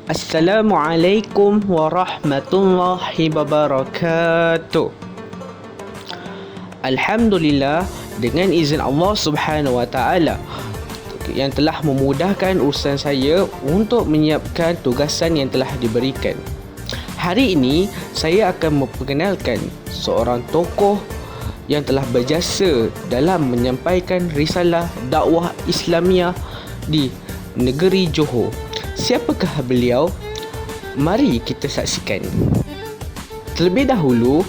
Assalamualaikum warahmatullahi wabarakatuh. Alhamdulillah, dengan izin Allah Subhanahu wa taala yang telah memudahkan urusan saya untuk menyiapkan tugasan yang telah diberikan. Hari ini saya akan memperkenalkan seorang tokoh yang telah berjasa dalam menyampaikan risalah dakwah Islamiah di negeri Johor. Siapakah beliau? Mari kita saksikan. Terlebih dahulu,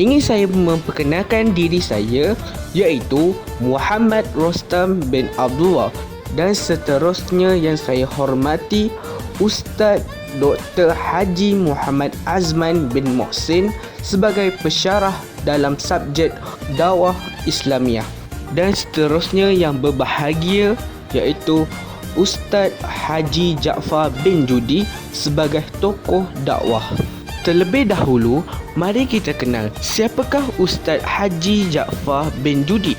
ingin saya memperkenalkan diri saya, iaitu Muhammad Rostam bin Abdullah, dan seterusnya yang saya hormati Ustaz Dr. Haji Muhammad Azman bin Mohsin sebagai pensyarah dalam subjek dakwah Islamiah, dan seterusnya yang berbahagia iaitu Ustaz Haji Jaafar bin Judi sebagai tokoh dakwah. Terlebih dahulu, mari kita kenal siapakah Ustaz Haji Jaafar bin Judi.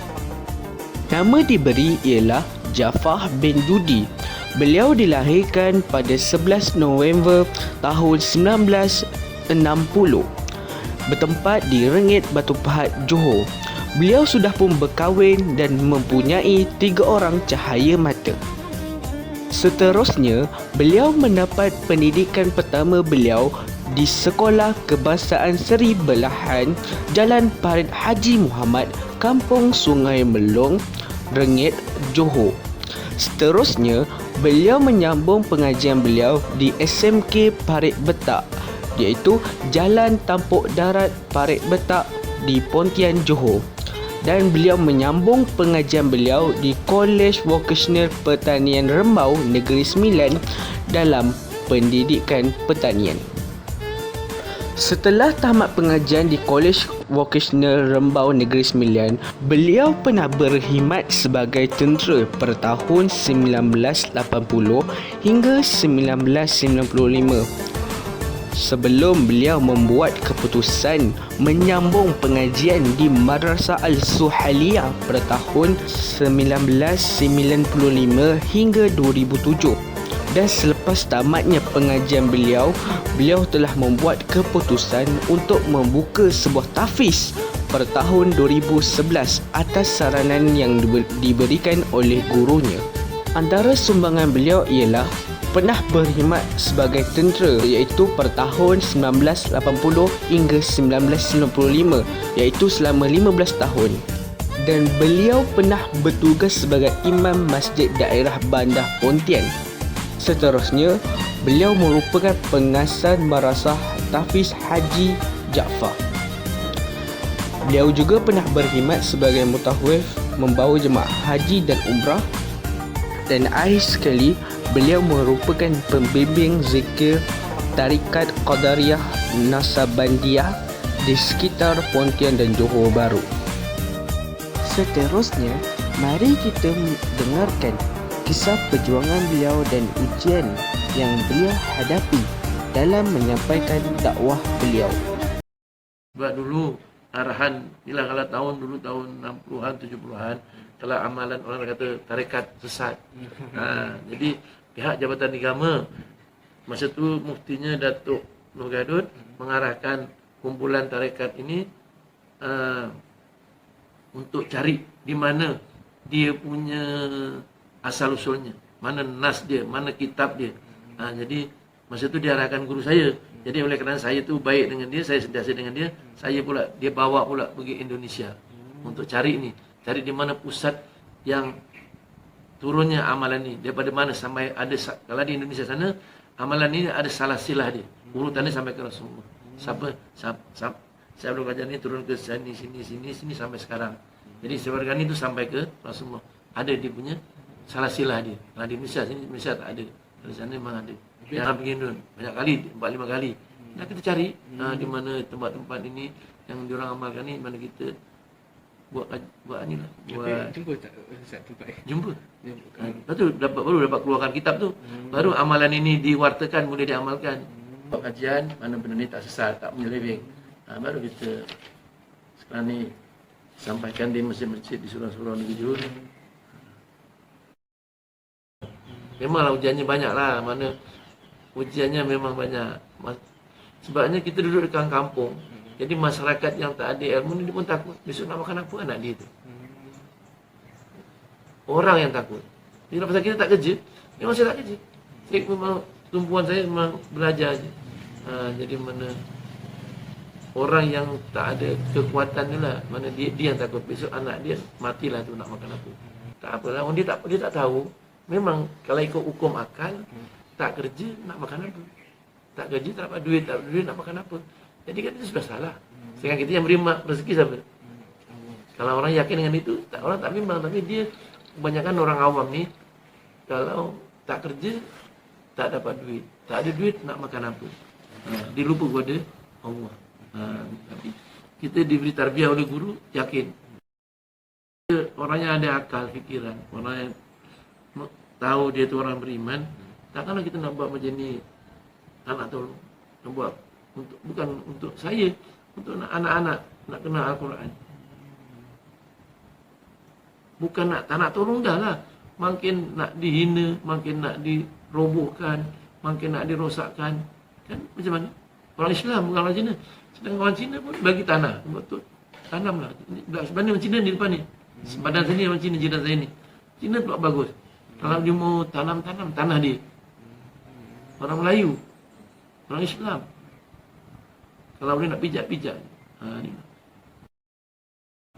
Nama diberi ialah Jaafar bin Judi. Beliau dilahirkan pada 11 November tahun 1960, bertempat di Rengit Batu Pahat, Johor. Beliau sudah pun berkahwin dan mempunyai 3 orang cahaya mata. Seterusnya, beliau mendapat pendidikan pertama beliau di Sekolah Kebangsaan Seri Belahan, Jalan Parit Haji Muhammad, Kampung Sungai Melong, Rengit, Johor. Seterusnya, beliau menyambung pengajian beliau di SMK Parit Betak, iaitu Jalan Tampuk Darat Parit Betak di Pontian, Johor. Dan beliau menyambung pengajian beliau di Kolej Vokasional Pertanian Rembau Negeri Sembilan dalam pendidikan pertanian. Setelah tamat pengajian di Kolej Vokasional Rembau Negeri Sembilan, beliau pernah berkhidmat sebagai tentera pada tahun 1980 hingga 1995. Sebelum beliau membuat keputusan menyambung pengajian di Madrasah Al-Suhaliyah pada tahun 1995 hingga 2007. Dan selepas tamatnya pengajian beliau telah membuat keputusan untuk membuka sebuah tahfiz pada tahun 2011 atas saranan yang diberikan oleh gurunya. Antara sumbangan beliau ialah pernah berkhidmat sebagai tentera, iaitu pada tahun 1980 hingga 1995, iaitu selama 15 tahun. Dan beliau pernah bertugas sebagai imam masjid daerah Bandar Pontian. Seterusnya, beliau merupakan pengasas Madrasah Tahfiz Haji Jaafar. Beliau juga pernah berkhidmat sebagai mutahwif membawa jemaah haji dan umrah. Dan akhir sekali, beliau merupakan pembimbing zikir Tarikat Qadariyah Nasabandiyah di sekitar Pontian dan Johor Bahru. Seterusnya, mari kita dengarkan kisah perjuangan beliau dan ujian yang beliau hadapi dalam menyampaikan dakwah beliau. Buat dulu arahan, bila kalau tahun 60-an, 70-an, kalau amalan orang kata tarekat sesat. Jadi pihak Jabatan Agama masa tu muftinya Datuk Nur Gadut mengarahkan kumpulan tarekat ini untuk cari di mana dia punya asal usulnya, mana nas dia, mana kitab dia. Jadi masa tu diarahkan guru saya. Jadi oleh kerana saya tu baik dengan dia, saya sentiasa dengan dia, dia bawa pula pergi Indonesia untuk cari ni. Cari di mana pusat yang turunnya amalan ni, daripada mana sampai ada, kalau di Indonesia sana amalan ni ada salah silah dia, urutannya sampai ke Rasulullah. Saya belum belajar ni turun ke sini sampai sekarang. Jadi sebarkan itu sampai ke Rasulullah. Ada dia punya salah silah dia. Kalau di Indonesia sini, Indonesia tak ada. Di sana memang ada. Jangan pergi Indon banyak kali, 4-5 kali. Nah, kita cari di mana tempat-tempat ini yang diorang amalkan ni, mana kita buat ni lah, Jumpa tak Ustaz tempat? Jumpa. Lepas tu baru dapat keluarkan kitab tu. Baru amalan ini diwartakan, boleh diamalkan. Buat kajian mana benda ni tak sesat, tak menyeleweng. Baru kita sekarang ni sampaikan di masjid-masjid di surau-surau negeri Johor. Memanglah ujiannya banyak lah. Mana ujiannya memang banyak. Sebabnya kita duduk di kampung. Jadi masyarakat yang tak ada ilmu ni dia pun takut. Besok nak makan apa anak dia tu? Orang yang takut. Jadi pasal kita tak kerja, memang saya tak kerja. Saya memang, tumpuan saya memang belajar je. Jadi mana orang yang tak ada kekuatan tu lah, mana dia yang takut besok anak dia matilah tu nak makan apa. Tak apalah, orang dia tak tahu. Memang kalau ikut hukum akal, tak kerja nak makan apa? Tak kerja tak dapat duit, nak makan apa? Jadi kan itu sudah salah. Sekarang kita yang beri rezeki siapa? Kalau orang yakin dengan itu, orang tak bimbang. Tapi dia, kebanyakan orang awam ni, kalau tak kerja, tak dapat duit. Tak ada duit, nak makan apa? Dia lupa kepada Allah. Tapi kita diberi tarbiyah oleh guru, yakin. Orang yang ada akal, fikiran, orang yang tahu dia tu orang beriman, takkanlah kita nak buat macam ni, anak tolong. Nak buat bukan untuk saya, untuk anak-anak nak kenal Al-Quran. Bukan tak nak tolong dah lah. Makin nak dihina, makin nak dirobohkan, makin nak dirosakkan. Kan macam mana? Orang Islam bukan orang Cina. Sedangkan orang Cina pun bagi tanah. Betul. Tanamlah. Sebenarnya orang Cina di depan ni. Sepadan sini orang Cina, jiran saya ni. Cina tu bagus. Kalau dia mau tanam tanah dia. Orang Melayu. Orang Islam. Kalau boleh nak pijak-pijak. Ni.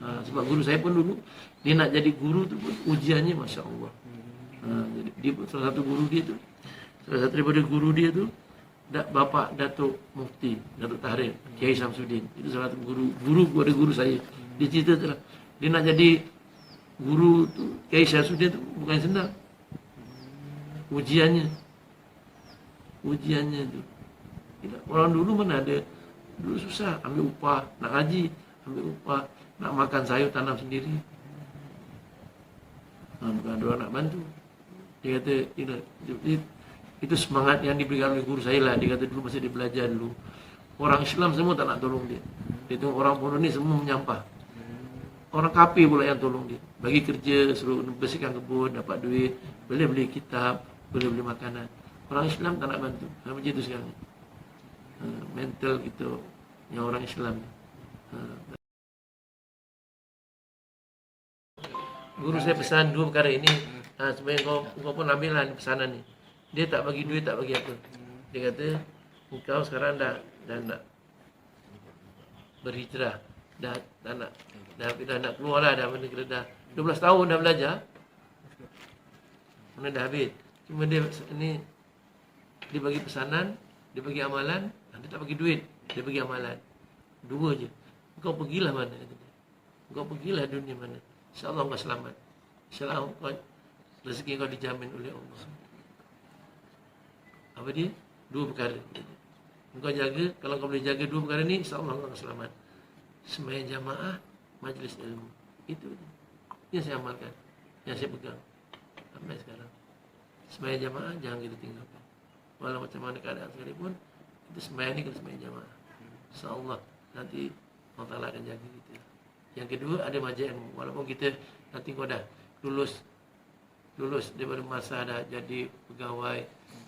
Sebab guru saya pun dulu, dia nak jadi guru tu pun ujiannya Masya Allah. Jadi dia pun salah satu guru dia tu, salah satu daripada guru dia tu, bapa Datuk Mufti, Datuk Tahrir, Kiai Samsudin. Itu salah satu guru kepada guru saya. Dia cerita tu lah. Dia nak jadi guru tu, Kiai Samsudin tu bukan senang. Ujiannya tu. Orang dulu mana ada, dulu susah, ambil upah, nak ngaji, ambil upah, nak makan sayur tanam sendiri. Bukan ada orang nak bantu. Dia kata, itu semangat yang diberikan oleh guru saya lah. Dia kata dulu masa dia belajar dulu, orang Islam semua tak nak tolong dia. Dia tengok orang bodoh ni semua menyampah. Orang kafir pula yang tolong dia. Bagi kerja, suruh bersihkan kebun, dapat duit, boleh beli kitab, boleh beli makanan. Orang Islam tak nak bantu. Macam itu sekarang. Mental kita yang orang Islam. Guru saya pesan dua perkara ini. Sebenarnya kau pun ambil lah pesanan ni. Dia tak bagi duit, tak bagi apa. Dia kata, engkau sekarang dah nak berhijrah. Dah nak keluar lah. Dah negara dah 12 tahun dah belajar. Mana dah habis. Cuma dia bagi pesanan, dia bagi amalan. Dia tak bagi duit, dia bagi amalan. Dua je. Engkau pergilah mana. Engkau pergilah dunia mana. InsyaAllah engkau selamat. InsyaAllah rezeki engkau dijamin oleh Allah. Apa dia? Dua perkara. Engkau jaga, kalau kau boleh jaga dua perkara ni, InsyaAllah engkau akan selamat. Sembahyang jamaah, majlis ilmu. Itu yang saya amalkan, yang saya pegang sampai sekarang. Sembahyang jamaah jangan kita tinggalkan. Walau macam mana keadaan sekalipun, kita sembahyang ni kita sembahyang jamaah. InsyaAllah nanti Allah Ta'ala akan jaga kita. Yang kedua, ada majlis ilmu. Walaupun kita nanti kau dah lulus daripada masa dah jadi pegawai,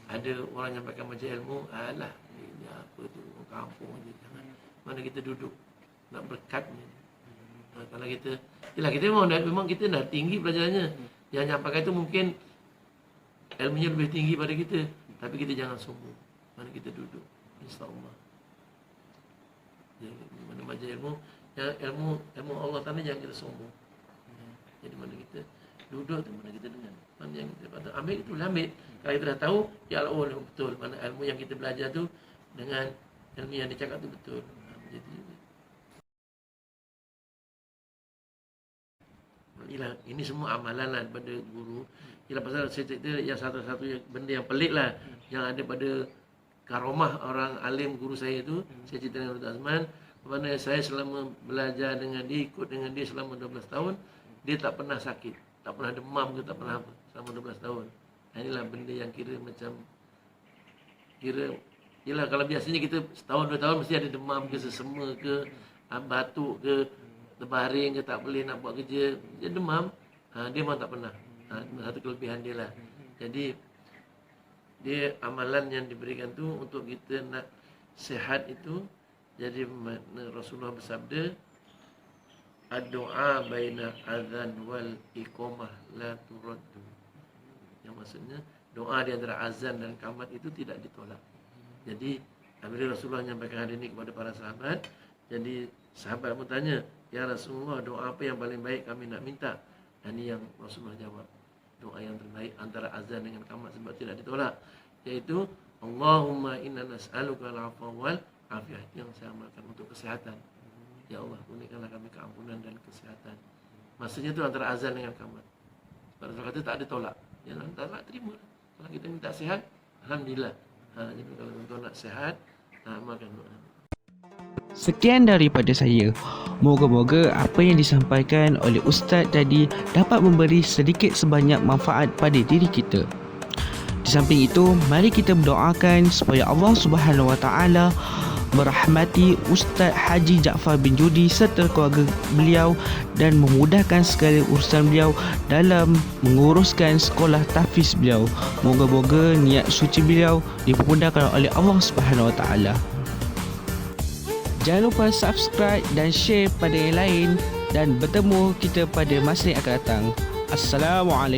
ada orang yang pakai majlis ilmu, alah ini apa tu, kampung je, jangan. Mana kita duduk nak berkatnya. Kalau kita, yelah kita memang kita dah tinggi pelajarannya. Yang pakai tu mungkin ilmunya lebih tinggi pada kita, tapi kita jangan sombong. Mana kita duduk, insyaAllah. Mana majlis ilmu, yang ilmu Allah Ta'ala jangan kita sombong. Jadi mana kita duduk tu, mana kita dengar, mana yang kita patut ambil itu ambil. Kalau kita dah tahu, ya Allah betul. Mana ilmu yang kita belajar tu dengan ilmu yang dia cakap tu betul. Jadi ini semua amalan lah daripada guru. Ialah pasal saya cerita yang satu-satu benda yang pelik lah, yang ada pada karomah orang alim guru saya tu. Saya cerita dengan Dr. Azman, mana saya selama belajar dengan dia, ikut dengan dia selama 12 tahun, dia tak pernah sakit, tak pernah demam ke, tak pernah apa selama 12 tahun. Inilah benda yang yelah kalau biasanya kita setahun 2 tahun mesti ada demam ke, sesama ke, batuk ke, terbaring ke, tak boleh nak buat kerja, dia demam. Dia memang tak pernah. Satu kelebihan dia lah. Jadi dia amalan yang diberikan tu untuk kita nak sihat itu. Jadi Rasulullah bersabda, ad-du'a baina adzan wal iqamah la turaddu. Yang maksudnya doa di antara azan dan qamat itu tidak ditolak. Jadi apabila Rasulullah menyampaikan hadis ini kepada para sahabat, jadi sahabat pun tanya, ya Rasulullah, doa apa yang paling baik kami nak minta? Dan ini yang Rasulullah jawab, doa yang terbaik antara azan dengan qamat sebab tidak ditolak, yaitu Allahumma inna nas'aluka al-'afwa wal afiyah, yang saya amalkan untuk kesehatan. Ya Allah, berikanlah kami keampunan dan kesehatan. Maksudnya itu antara azan dengan qamat. Pada Rasul kata tak ditolak. Ya, tak terima. Kalau kita minta sehat, alhamdulillah. Jadi kalau tuan nak sehat, amalkan doa. Sekian daripada saya. Moga-moga apa yang disampaikan oleh Ustaz tadi dapat memberi sedikit sebanyak manfaat pada diri kita. Di samping itu, mari kita berdoakan supaya Allah Subhanahu Wa Taala merahmati Ustaz Haji Jaafar bin Judi serta keluarga beliau dan memudahkan segala urusan beliau dalam menguruskan sekolah tahfiz beliau. Moga-moga niat suci beliau dipermudahkan oleh Allah Subhanahu Wa Taala. Jangan lupa subscribe dan share pada yang lain dan bertemu kita pada masa yang akan datang. Assalamualaikum.